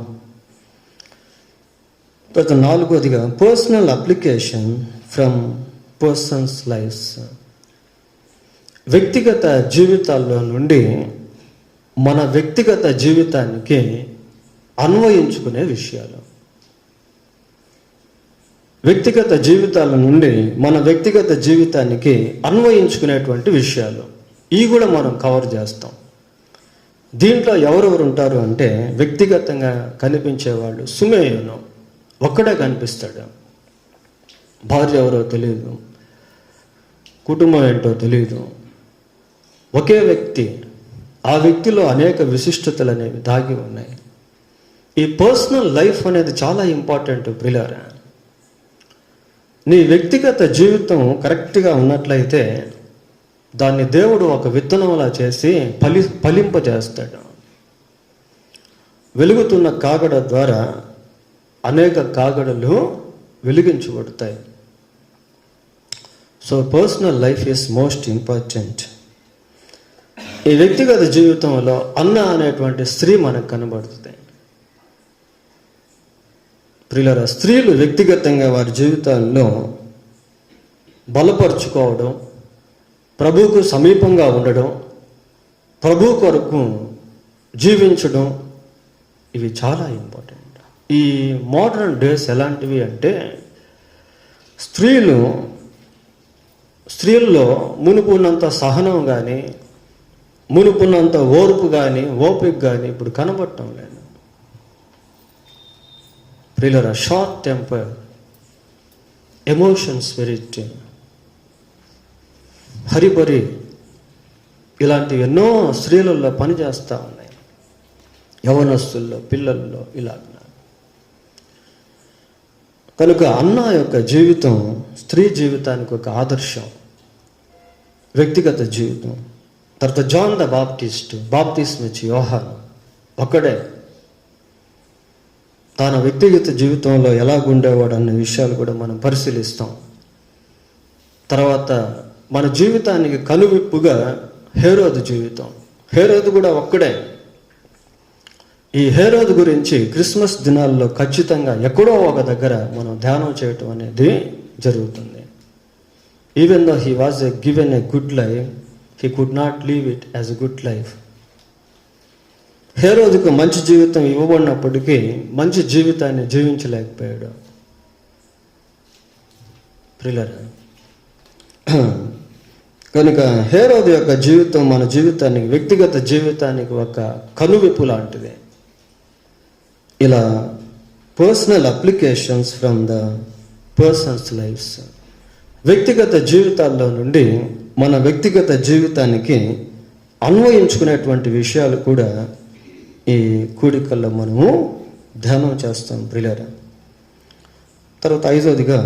తర్వాత నాలుగోదిగా personal application from persons lifes. వ్యక్తిగత జీవితాల్లో నుండి మన వ్యక్తిగత జీవితానికి అన్వయించుకునే విషయాలు. వ్యక్తిగత జీవితాల నుండి మన వ్యక్తిగత జీవితానికి అన్వయించుకునేటువంటి విషయాలు ఇవి కూడా మనం కవర్ చేస్తాం. దీంట్లో ఎవరెవరు ఉంటారు అంటే, వ్యక్తిగతంగా కనిపించేవాళ్ళు సుమేయును ఒక్కడే కనిపిస్తాడు. భార్య ఎవరో తెలియదు, కుటుంబం ఏంటో తెలియదు, ఒకే వ్యక్తి. ఆ వ్యక్తిలో అనేక విశిష్టతలు అనేవి దాగి ఉన్నాయి. ఈ పర్సనల్ లైఫ్ అనేది చాలా ఇంపార్టెంట్ ప్రియులారా. నీ వ్యక్తిగత జీవితం కరెక్ట్గా ఉన్నట్లయితే దాన్ని దేవుడు ఒక విత్తనంలా చేసి ఫలింపజేస్తాడు. వెలుగుతున్న కాగడ ద్వారా అనేక కాగడలు వెలిగించబడతాయి. So personal life is most important. ఈ వ్యక్తిగత జీవితంలో అన్న అనేటువంటి స్త్రీ మనకు కనబడుతుంది. ప్రియులారా, స్త్రీలు వ్యక్తిగతంగా వారి జీవితాల్లో బలపరుచుకోవడం, ప్రభువుకు సమీపంగా ఉండడం, ప్రభు కొరకు జీవించడం, ఇవి చాలా ఇంపార్టెంట్. ఈ మోడర్న్ డేస్ ఎలాంటివి అంటే, స్త్రీల్లో మునుపున్నంత సహనం కానీ, మునుపున్నంత ఓర్పు కానీ, ఓపిక కానీ ఇప్పుడు కనబడటం లేదు. ప్రియులారా, short temper, emotion spirit, hurry burry, ఇలాంటి ఎన్నో స్త్రీలలో పనిచేస్తూ ఉన్నాయి. యవనస్తుల్లో, పిల్లల్లో ఇలా. కనుక అన్న యొక్క జీవితం స్త్రీ జీవితానికి ఒక ఆదర్శం, వ్యక్తిగత జీవితం. తర్వాత జాన్ ద బాప్టిస్ట్ ఇచ్చి యోహాను ఒక్కడే తన వ్యక్తిగత జీవితంలో ఎలాగుండేవాడు అనే విషయాలు కూడా మనం పరిశీలిస్తాం. తర్వాత మన జీవితానికి కనువిప్పుగా హేరోదు జీవితం. హేరోదు కూడా ఒక్కడే. ఈ హేరోదు గురించి క్రిస్మస్ దినాల్లో ఖచ్చితంగా ఎక్కడో ఒక దగ్గర మనం ధ్యానం చేయటం అనేది జరుగుతుంది. Even though he was given a good life, he could not leave it as a good life. హేరోదుకు మంచి జీవితం ఇవ్వబడినప్పటికీ మంచి జీవితాన్ని జీవించలేకపోయాడు. ప్రియులారా, కనుక హేరోదు యొక్క జీవితం మన జీవితానికి, వ్యక్తిగత జీవితానికి ఒక కనువిప్పు లాంటిది. ఇలా personal applications from the persons lifes, వ్యక్తిగత జీవితాల్లో నుండి మన వ్యక్తిగత జీవితానికి అన్వయించుకునేటువంటి విషయాలు కూడా ఈ కూడికల్లో మనము ధ్యానం చేస్తాం ప్రియులారా. తర్వాత 5వదిగా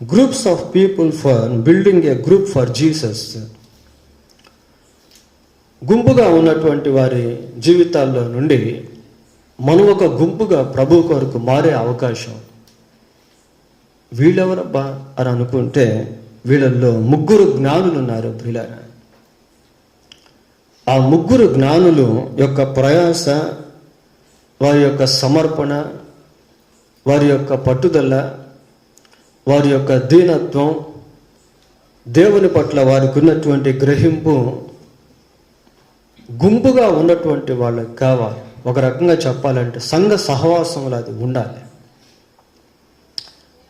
groups of people for building a group for Jesus. గుంపుగా ఉన్నటువంటి వారి జీవితాల్లో నుండి మనం ఒక గుంపుగా ప్రభు కొరకు మారే అవకాశం. వీళ్ళెవరబ్బా అని అనుకుంటే వీళ్ళల్లో 3 జ్ఞానులు ఉన్నారు ప్రియులారా. ఆ 3 జ్ఞానులు యొక్క ప్రయాస, వారి యొక్క సమర్పణ, వారి యొక్క పట్టుదల, వారి యొక్క దీనత్వం, దేవుని పట్ల వారికి ఉన్నటువంటి గ్రహింపు గుంపుగా ఉన్నటువంటి వాళ్ళకి కావాలి. ఒక రకంగా చెప్పాలంటే సంఘ సహవాసంలో అది ఉండాలి.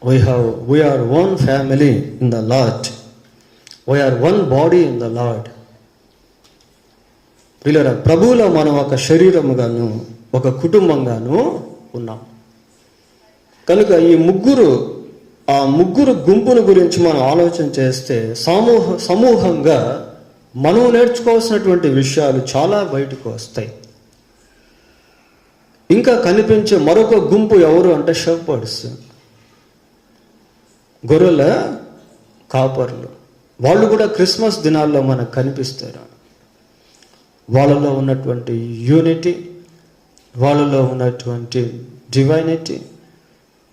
We are one family in the Lord. We are one body in the Lord. ప్రియులారా, ప్రభువులో మనం ఒక శరీరముగాను ఒక కుటుంబంగాను ఉన్నాం. కనుక ఆ ముగ్గురు గుంపును గురించి మనం ఆలోచన చేస్తే సమూహంగా మనం నేర్చుకోవాల్సినటువంటి విషయాలు చాలా బయటకు వస్తాయి. ఇంకా కనిపించే మరొక గుంపు ఎవరు అంటే షెపర్డ్స్, గొర్రెల కాపర్లు. వాళ్ళు కూడా క్రిస్మస్ దినాల్లో మనకు కనిపిస్తారు. వాళ్ళలో ఉన్నటువంటి యూనిటీ, వాళ్ళలో ఉన్నటువంటి డివైనిటీ,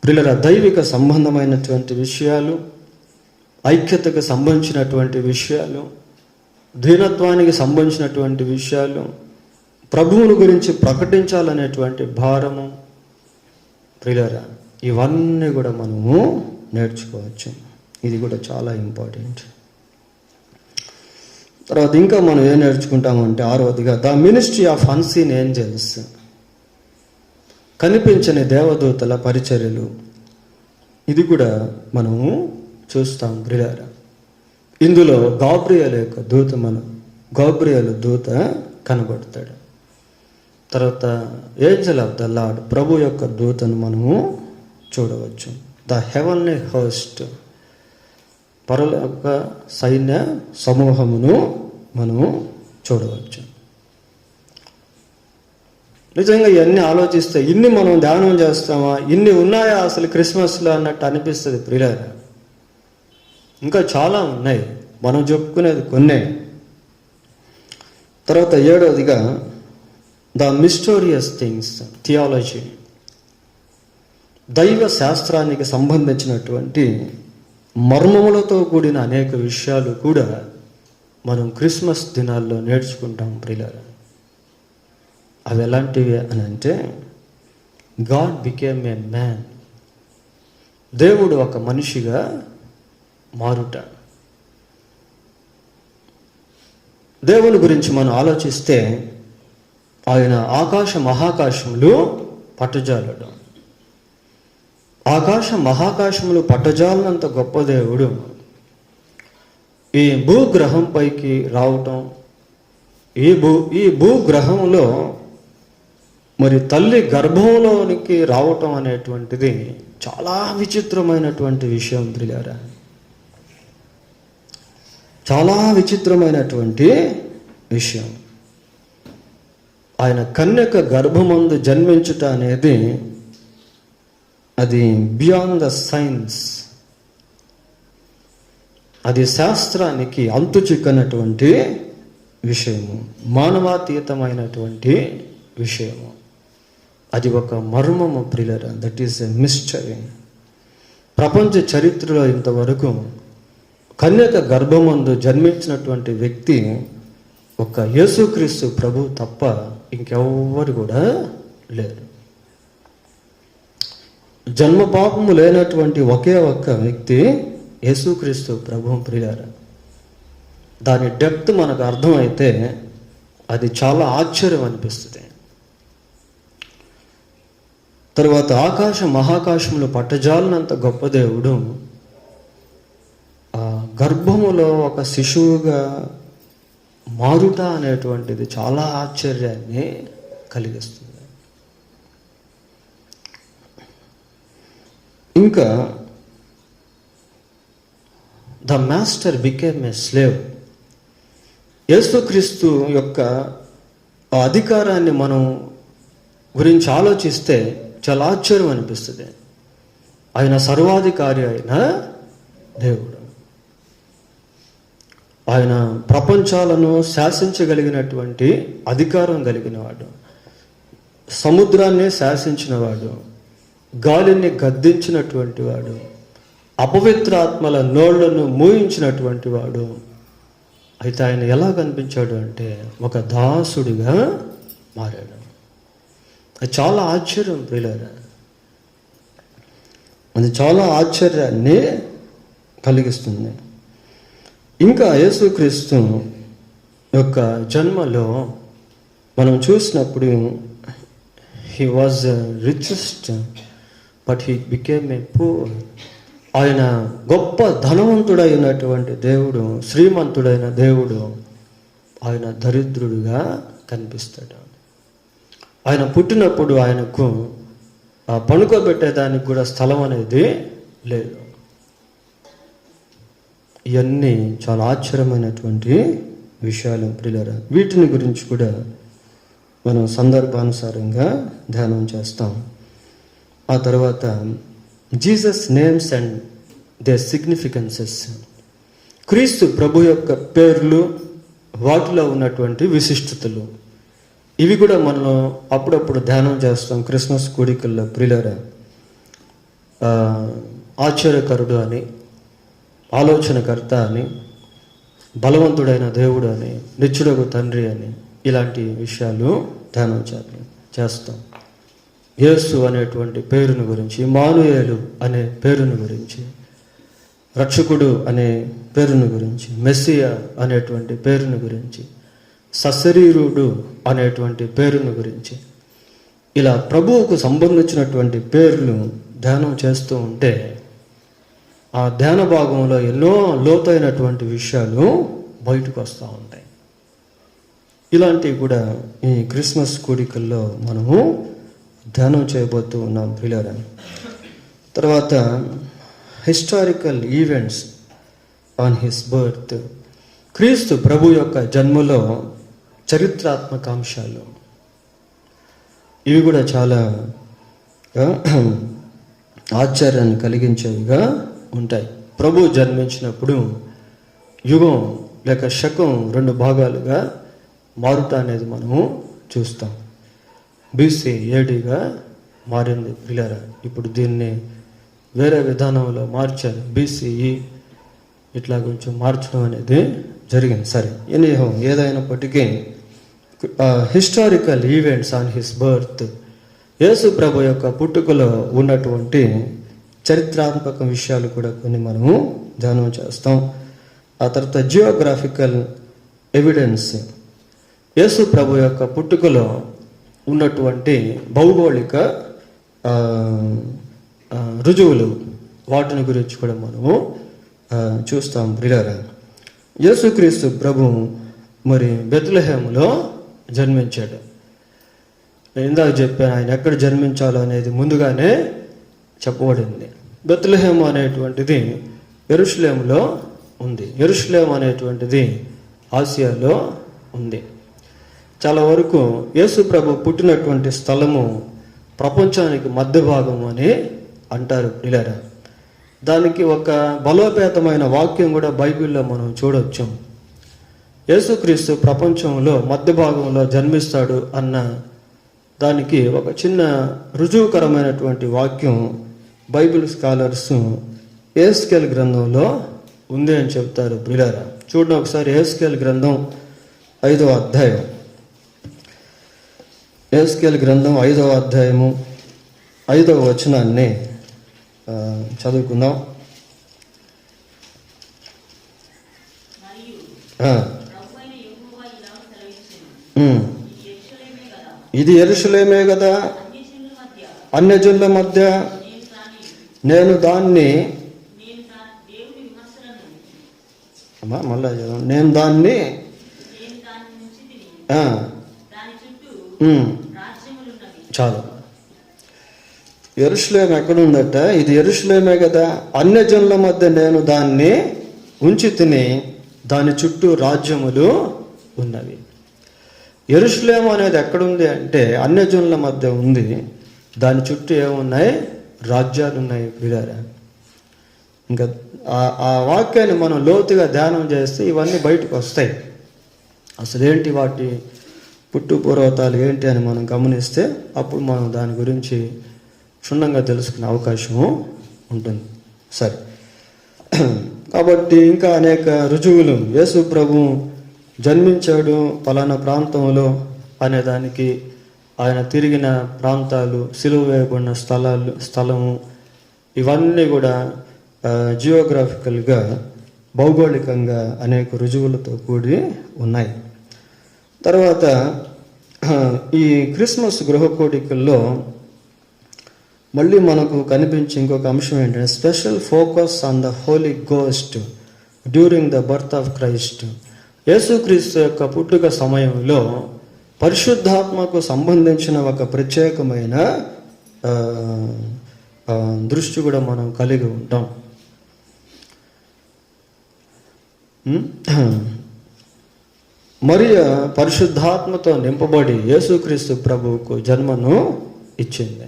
ప్రియులారా, దైవిక సంబంధమైనటువంటి విషయాలు, ఐక్యతకు సంబంధించినటువంటి విషయాలు, దీనత్వానికి సంబంధించినటువంటి విషయాలు, ప్రభువుని గురించి ప్రకటించాలనేటువంటి భారము, ప్రియులారా, ఇవన్నీ కూడా మనము నేర్చుకోవచ్చు. ఇది కూడా చాలా ఇంపార్టెంట్. తర్వాత ఇంకా మనం ఏం నేర్చుకుంటామంటే 6వదిగా the ministry of unseen angels, కనిపించని దేవదూతల పరిచర్యలు. ఇది కూడా మనము చూస్తాం ప్రియులారా. ఇందులో గాబ్రియలు దూత కనబడతాడు. తర్వాత ఏంజల్ ఆఫ్ ద లార్డ్, ప్రభు యొక్క దూతను మనము చూడవచ్చు. ద హెవెన్లీ హోస్ట్, పరలోక సైన్య సమూహమును మనము చూడవచ్చు. నిజంగా ఇవన్నీ ఆలోచిస్తే ఇన్ని మనం ధ్యానం చేస్తామా, ఇన్ని ఉన్నాయా అసలు క్రిస్మస్లో అన్నట్టు అనిపిస్తుంది ప్రియులారా. ఇంకా చాలా ఉన్నాయి, మనం చెప్పుకునేది కొన్నే. తర్వాత 7వదిగా ద మిస్టోరియస్ థింగ్స్, థియాలజీ, దైవ శాస్త్రానికి సంబంధించినటువంటి మర్మములతో కూడిన అనేక విషయాలు కూడా మనం క్రిస్మస్ దినాల్లో నేర్చుకుంటాం ప్రియులారా. అవి ఎలాంటివి అని అంటే, గాడ్ బికేమ్ ఏ మ్యాన్, దేవుడు ఒక మనిషిగా మారుట. దేవుని గురించి మనం ఆలోచిస్తే ఆయన ఆకాశ మహాకాశములు పట్టజాలడు. ఆకాశ మహాకాశములు పట్టజాలనంత గొప్ప దేవుడు ఈ భూగ్రహంపైకి రావటం, ఈ భూగ్రహంలో మరి తల్లి గర్భంలోనికి రావటం అనేటువంటిది చాలా విచిత్రమైనటువంటి విషయం ప్రియులారా. చాలా విచిత్రమైనటువంటి విషయం. ఆయన కన్యక గర్భమందు జన్మించుట అనేది అది బియాండ్ ద సైన్స్, అది శాస్త్రానికి అంతు చిక్కనటువంటి విషయము, మానవాతీతమైనటువంటి విషయము. అది ఒక మర్మము ప్రియులారా. That is a mystery. ప్రపంచ చరిత్రలో ఇంతవరకు కన్యక గర్భమందు జన్మించినటువంటి వ్యక్తి ఒక యేసుక్రీస్తు ప్రభు తప్ప ఇంకెవ్వరు కూడా లేరు. జన్మ పాపము లేనటువంటి ఒకే ఒక్క వ్యక్తి యేసుక్రీస్తు ప్రభు ప్రియులారా. దాని డెప్త్ మనకు అర్థమైతే అది చాలా ఆశ్చర్యం అనిపిస్తుంది. తరువాత మహాకాశములు పట్టజాలనంత గొప్ప దేవుడు గర్భములో ఒక శిశువుగా మారుట అనేటువంటిది చాలా ఆశ్చర్యాన్ని కలిగిస్తుంది. ఇంకా the master became a slave. యేసుక్రీస్తు యొక్క అధికారాన్ని మనం గురించి ఆలోచిస్తే చాలా ఆశ్చర్యం అనిపిస్తుంది. ఆయన సర్వాధికారి అయిన దేవుడు, ఆయన ప్రపంచాలను శాసించగలిగినటువంటి అధికారం కలిగినవాడు, సముద్రాన్ని శాసించినవాడు, గాలిని గద్దించినటువంటి వాడు, అపవిత్రాత్మల నోళ్లను మూయించినటువంటి వాడు. అయితే ఆయన ఎలా కనిపించాడు అంటే ఒక దాసుడిగా మారాడు. అది చాలా ఆశ్చర్యం ప్రియులారా, అది చాలా ఆశ్చర్యాన్ని కలిగిస్తుంది. ఇంకా యేసుక్రీస్తు యొక్క జన్మలో మనం చూసినప్పుడు he was richest but he became a poor. ఆయన గొప్ప ధనవంతుడైనటువంటి దేవుడు, శ్రీమంతుడైన దేవుడు, ఆయన దరిద్రుడిగా కనిపిస్తాడు. ఆయన పుట్టినప్పుడు ఆయనకు పడుకోబెట్టేదానికి కూడా స్థలం అనేది లేదు. ఇవన్నీ చాలా ఆశ్చర్యమైనటువంటి విషయాలు ప్రియులారా. వీటిని గురించి కూడా మనం సందర్భానుసారంగా ధ్యానం చేస్తాం. ఆ తర్వాత Jesus names and they significances. క్రీస్తు ప్రభు యొక్క పేర్లు, వాటిలో ఉన్నటువంటి విశిష్టతలు, ఇవి కూడా మనం అప్పుడప్పుడు ధ్యానం చేస్తాం క్రిస్మస్ కూడికల్లో ప్రియులారా. ఆశ్చర్యకరుడు అని, ఆలోచనకర్త అని, బలవంతుడైన దేవుడు అని, నిత్యుడగు తండ్రి అని, ఇలాంటి విషయాలు ధ్యానం చేస్తాం. యేసు అనేటువంటి పేరుని గురించి, ఇమ్మానుయేలు అనే పేరుని గురించి, రక్షకుడు అనే పేరుని గురించి, మెస్సియా అనేటువంటి పేరుని గురించి, సశరీరుడు అనేటువంటి పేరుని గురించి, ఇలా ప్రభువుకు సంబంధించినటువంటి పేర్లు ధ్యానం చేస్తూ ఉంటే ఆ ధ్యాన భాగంలో ఎన్నో లోతైనటువంటి విషయాలు బయటకు వస్తూ ఉంటాయి. ఇలాంటివి కూడా ఈ క్రిస్మస్ కూడికల్లో మనము ధ్యానం చేయబోతూ ఉన్నాం ప్రియులారా. తర్వాత historical events on his birth. క్రీస్తు ప్రభు యొక్క జన్మలో చరిత్రాత్మక అంశాలు, ఇవి కూడా చాలా ఆశ్చర్యాన్ని కలిగించేవిగా ఉంటాయి. ప్రభు జన్మించినప్పుడు యుగం లేక శకం 2 భాగాలుగా మారుట అనేది మనము చూస్తాం. బీసీ ఏడీగా మారింది ప్రియులారా. ఇప్పుడు దీన్ని వేరే విధానంలో మార్చారు, బీసీఈ ఇట్లా కొంచెం మార్చడం అనేది జరిగింది. సరే, ఏదైనప్పటికీ historical events on his birth, యేసు ప్రభు యొక్క పుట్టుకలో ఉన్నటువంటి చరిత్రాత్మక విషయాలు కూడా కొన్ని మనము ధ్యానం చేస్తాం. ఆ తర్వాత జియోగ్రాఫికల్ ఎవిడెన్స్, యేసు ప్రభు యొక్క పుట్టుకలో ఉన్నటువంటి భౌగోళిక రుజువులు, వాటిని గురించి కూడా మనము చూస్తాం ప్రియులారా. యేసుక్రీస్తు ప్రభు మరి బెత్లెహేములో జన్మించాడు. నేను ఇందాక చెప్పాను, ఆయన ఎక్కడ జన్మించాలో అనేది ముందుగానే చెప్పబడింది. బెత్లెహేము అనేటువంటిది యెరూషలేములో ఉంది. యెరూషలేము అనేటువంటిది ఆసియాలో ఉంది. చాలా వరకు యేసు ప్రభు పుట్టినటువంటి స్థలము ప్రపంచానికి మధ్య భాగం అని అంటారు ప్రియులారా. దానికి ఒక బలోపేతమైన వాక్యం కూడా బైబిల్లో మనం చూడవచ్చు. యేసుక్రీస్తు ప్రపంచంలో మధ్య భాగంలో జన్మిస్తాడు అన్న దానికి ఒక చిన్న రుజువుకరమైనటువంటి వాక్యం బైబిల్ స్కాలర్స్ యెహెజ్కేలు గ్రంథంలో ఉంది అని చెప్తారు ప్రియులారా. చూడండి ఒకసారి యెహెజ్కేలు గ్రంథం 5వ అధ్యాయం. యెహెజ్కేలు గ్రంథం 5వ అధ్యాయము 5వ వచనాన్ని చదువుకుందాం. ఇది యెరూషలేమే కదా, అన్యజనుల మధ్య నేను దాన్ని అమ్మా మళ్ళా చదవండి. నేను దాన్ని చాలు. యెరూషలేము ఎక్కడుందట? ఇది యెరూషలేమే కదా. అన్యజనుల మధ్య నేను దాన్ని ఉంచి తిని దాని చుట్టూ రాజ్యములు ఉన్నవి. యెరూషలేము అనేది ఎక్కడుంది అంటే అన్యజనుల మధ్య ఉంది. దాని చుట్టూ ఏమున్నాయి? రాజ్యాలు ఉన్నాయి ప్రియులారా. ఇంకా ఆ వాక్యాన్ని మనం లోతుగా ధ్యానం చేస్తే ఇవన్నీ బయటకు వస్తాయి. అసలేంటి వాటి పుట్టు పూర్వతాలు ఏంటి అని మనం గమనిస్తే అప్పుడు మనం దాని గురించి క్షుణ్ణంగా తెలుసుకునే అవకాశము ఉంటుంది. సరే, కాబట్టి ఇంకా అనేక రుజువులు యేసు ప్రభు జన్మించాడు పలానా ప్రాంతంలో అనేదానికి, ఆయన తిరిగిన ప్రాంతాలు, సిలువ వేయబడిన స్థలము, ఇవన్నీ కూడా జియోగ్రాఫికల్గా, భౌగోళికంగా అనేక రుజువులతో కూడి ఉన్నాయి. తర్వాత ఈ క్రిస్మస్ గృహకోడికల్లో మళ్ళీ మనకు కనిపించే ఇంకొక అంశం ఏంటంటే special focus on the holy ghost during the birth of Christ. యేసుక్రీస్తు యొక్క పుట్టుక సమయంలో పరిశుద్ధాత్మకు సంబంధించిన ఒక ప్రత్యేకమైన దృష్టి కూడా మనం కలిగి ఉంటాం. మరియ పరిశుద్ధాత్మతో నింపబడి యేసుక్రీస్తు ప్రభువుకు జన్మను ఇచ్చింది.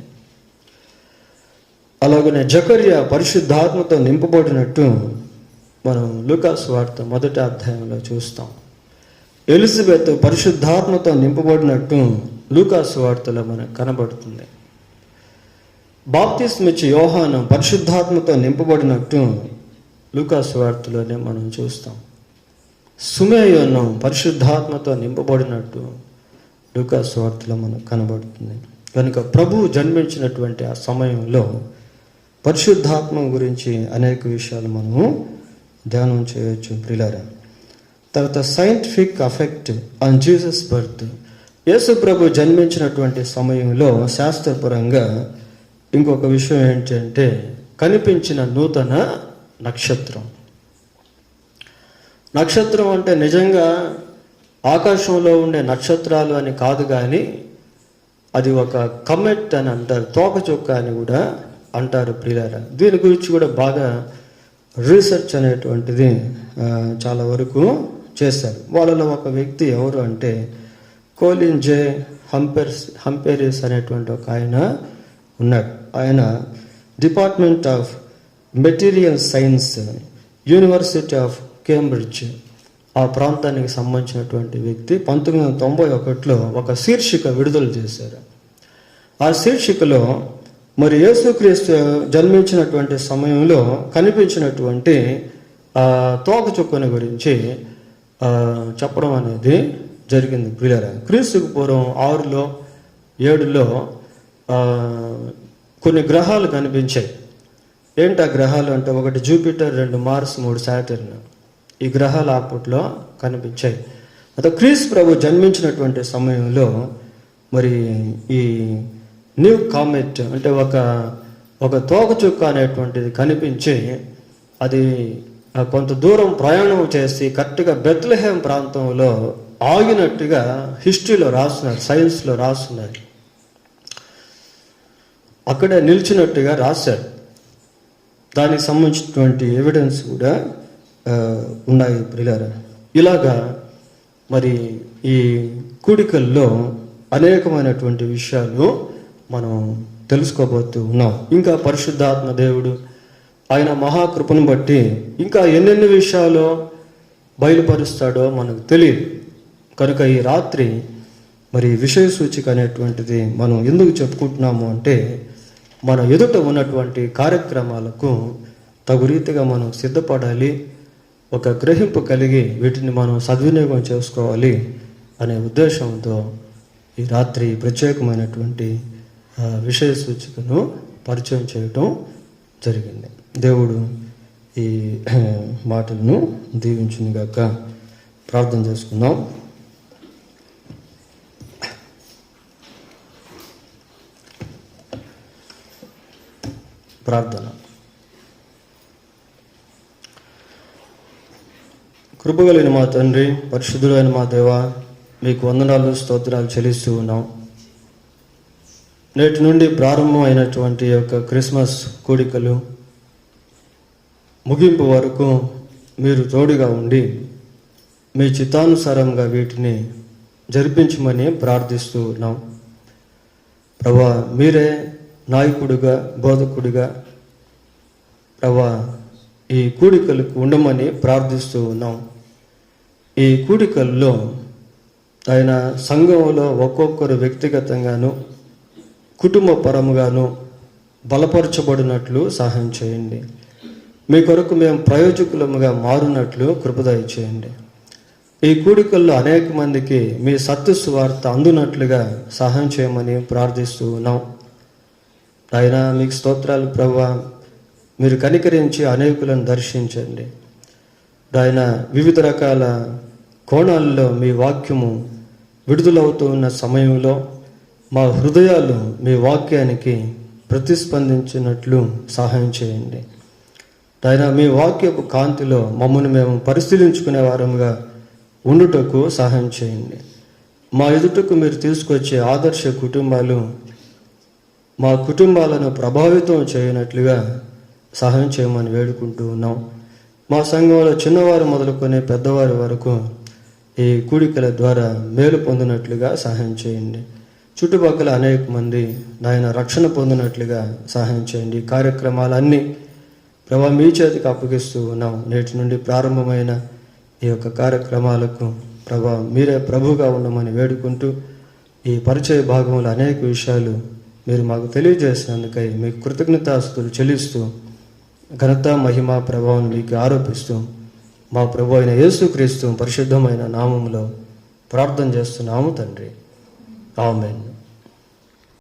అలాగనే జకర్యా పరిశుద్ధాత్మతో నింపబడినట్టు మనం లూకాసు వార్త 1వ అధ్యాయంలో చూస్తాం. ఎలిజబెత్ పరిశుద్ధాత్మతో నింపబడినట్టు లూకాసు వార్తలో మనకు కనబడుతుంది. బాప్తిస్మిచ్చి యోహాను పరిశుద్ధాత్మతో నింపబడినట్టు లూకాసు వార్తలోనే మనం చూస్తాం. సుమేయోను పరిశుద్ధాత్మతో నింపబడినట్టు లూకాసు వార్తలో మనకు కనబడుతుంది. కనుక ప్రభువు జన్మించినటువంటి ఆ సమయంలో పరిశుద్ధాత్మ గురించి అనేక విషయాలు మనము ధ్యానం చేయవచ్చు ప్రియులారా. తర్వాత scientific effect on Jesus birth. యేసు ప్రభు జన్మించినటువంటి సమయంలో శాస్త్రపరంగా ఇంకొక విషయం ఏంటంటే కనిపించిన నూతన నక్షత్రం. నక్షత్రం అంటే నిజంగా ఆకాశంలో ఉండే నక్షత్రాలు అని కాదు, కానీ అది ఒక కమెట్ అని అంటారు, తోకచుక్క అని కూడా అంటారు ప్రియులారా. దీని గురించి కూడా బాగా రీసెర్చ్ అనేటువంటిది చాలా వరకు చేశారు. వాళ్ళలో ఒక వ్యక్తి ఎవరు అంటే కోలిన్ జే హంపెరిస్ అనేటువంటి ఒక ఆయన ఉన్నాడు. ఆయన department of material science, university of Cambridge, ఆ ప్రాంతానికి సంబంధించినటువంటి వ్యక్తి 1991లో ఒక శీర్షిక విడుదల చేశారు. ఆ శీర్షికలో మరి యేసుక్రీస్తు జన్మించినటువంటి సమయంలో కనిపించినటువంటి తోకచుక్కని గురించి చెప్పడం అనేది జరిగింది ప్రియులారా. క్రీస్తుకు పూర్వం 6లో 7లో కొన్ని గ్రహాలు కనిపించాయి. ఏంటి ఆ గ్రహాలు అంటే, ఒకటి జూపిటర్, 2 మార్స్, 3 సాటర్న్. ఈ గ్రహాలు అప్పట్లో కనిపించాయి. అయితే క్రీస్తు ప్రభు జన్మించినటువంటి సమయంలో మరి ఈ న్యూ కామెట్ అంటే ఒక తోకచుక్క అనేటువంటిది కనిపించి అది కొంత దూరం ప్రయాణం చేసి కరెక్ట్గా బెత్లెహేమ్ ప్రాంతంలో ఆగినట్టుగా హిస్టరీలో రాస్తున్నారు, సైన్స్లో రాస్తున్నారు. అక్కడే నిలిచినట్టుగా రాశారు. దానికి సంబంధించినటువంటి ఎవిడెన్స్ కూడా ఉన్నాయి ప్రియులారా. ఇలాగా మరి ఈ కూడికల్లో అనేకమైనటువంటి విషయాలు మనం తెలుసుకోబోతూ ఉన్నాం. ఇంకా పరిశుద్ధాత్మ దేవుడు ఆయన మహాకృపను బట్టి ఇంకా ఎన్నెన్ని విషయాలు బయలుపరుస్తాడో మనకు తెలియదు. కనుక ఈ రాత్రి మరి విషయ సూచిక అనేటువంటిది మనం ఎందుకు చెప్పుకుంటున్నాము అంటే, మన ఎదుట ఉన్నటువంటి కార్యక్రమాలకు తగు రీతిగా మనం సిద్ధపడాలి, ఒక గ్రహింపు కలిగి వీటిని మనం సద్వినియోగం చేసుకోవాలి అనే ఉద్దేశంతో ఈ రాత్రి ప్రత్యేకమైనటువంటి విషయ సూచికను పరిచయం చేయటం జరిగింది. దేవుడు ఈ మాటలను దీవించునుగాక. ప్రార్థన చేసుకుందాం. ప్రార్థన. కృపగలిగిన మా తండ్రి, పరిశుద్ధుడైన మా దేవ, మీకు వందనాలు స్తోత్రాలు చెల్లిస్తూ ఉన్నాం. నేటి నుండి ప్రారంభమైనటువంటి యొక్క క్రిస్మస్ కూడికలు ముగింపు వరకు మీరు తోడుగా ఉండి మీ చిత్తానుసారంగా వీటిని జరిపించమని ప్రార్థిస్తూ ఉన్నాం. ప్రభా, మీరే నాయకుడిగా, బోధకుడిగా ప్రభా ఈ కూడికలకు ఉండమని ప్రార్థిస్తూ ఉన్నాం. ఈ కూడికల్లో ఆయన సంఘంలో ఒక్కొక్కరు వ్యక్తిగతంగాను కుటుంబ పరముగాను బలపరచబడినట్లు సహాయం చేయండి. మీ కొరకు మేము ప్రయోజకులముగా మారునట్లు కృపదయ చేయండి. ఈ కూడికల్లో అనేక మందికి మీ సత్య సువార్త అందునట్లుగా సహాయం చేయమని ప్రార్థిస్తూ ఉన్నాం. ఆయన మీకు స్తోత్రాలు ప్రభువా. మీరు కనికరించి అనేకులను దర్శించండి. ఆయన వివిధ రకాల కోణాల్లో మీ వాక్యము విడుదలవుతూ ఉన్న సమయంలో మా హృదయాలు మీ వాక్యానికి ప్రతిస్పందించినట్లు సహాయం చేయండి. ఆయన మీ వాక్యపు కాంతిలో మమ్మల్ని మేము పరిశీలించుకునే వారంగా ఉండుటకు సహాయం చేయండి. మా ఎదుటకు మీరు తీసుకొచ్చే ఆదర్శ కుటుంబాలు మా కుటుంబాలను ప్రభావితం చేయనట్లుగా సహాయం చేయమని వేడుకుంటూ ఉన్నాం. మా సంఘంలో చిన్నవారు మొదలుకొని పెద్దవారి వరకు ఈ కూడికల ద్వారా మేలు పొందినట్లుగా సహాయం చేయండి. చుట్టుపక్కల అనేక మంది నాయన రక్షణ పొందినట్లుగా సహాయం చేయండి. ఈ కార్యక్రమాలన్నీ ప్రభా మీ చేతికి అప్పగిస్తూ ఉన్నాం. నేటి నుండి ప్రారంభమైన ఈ యొక్క కార్యక్రమాలకు ప్రభా మీరే ప్రభుగా ఉండమని వేడుకుంటూ ఈ పరిచయ భాగంలో అనేక విషయాలు మీరు మాకు తెలియజేసినందుకై మీకు కృతజ్ఞతాస్తుతులు చెల్లిస్తూ ఘనత మహిమ ప్రభావం మీకు ఆరోపిస్తూ మా ప్రభు అయిన యేసుక్రీస్తు పరిశుద్ధమైన నామములో ప్రార్థన చేస్తున్నాము తండ్రి. ఆమేన్.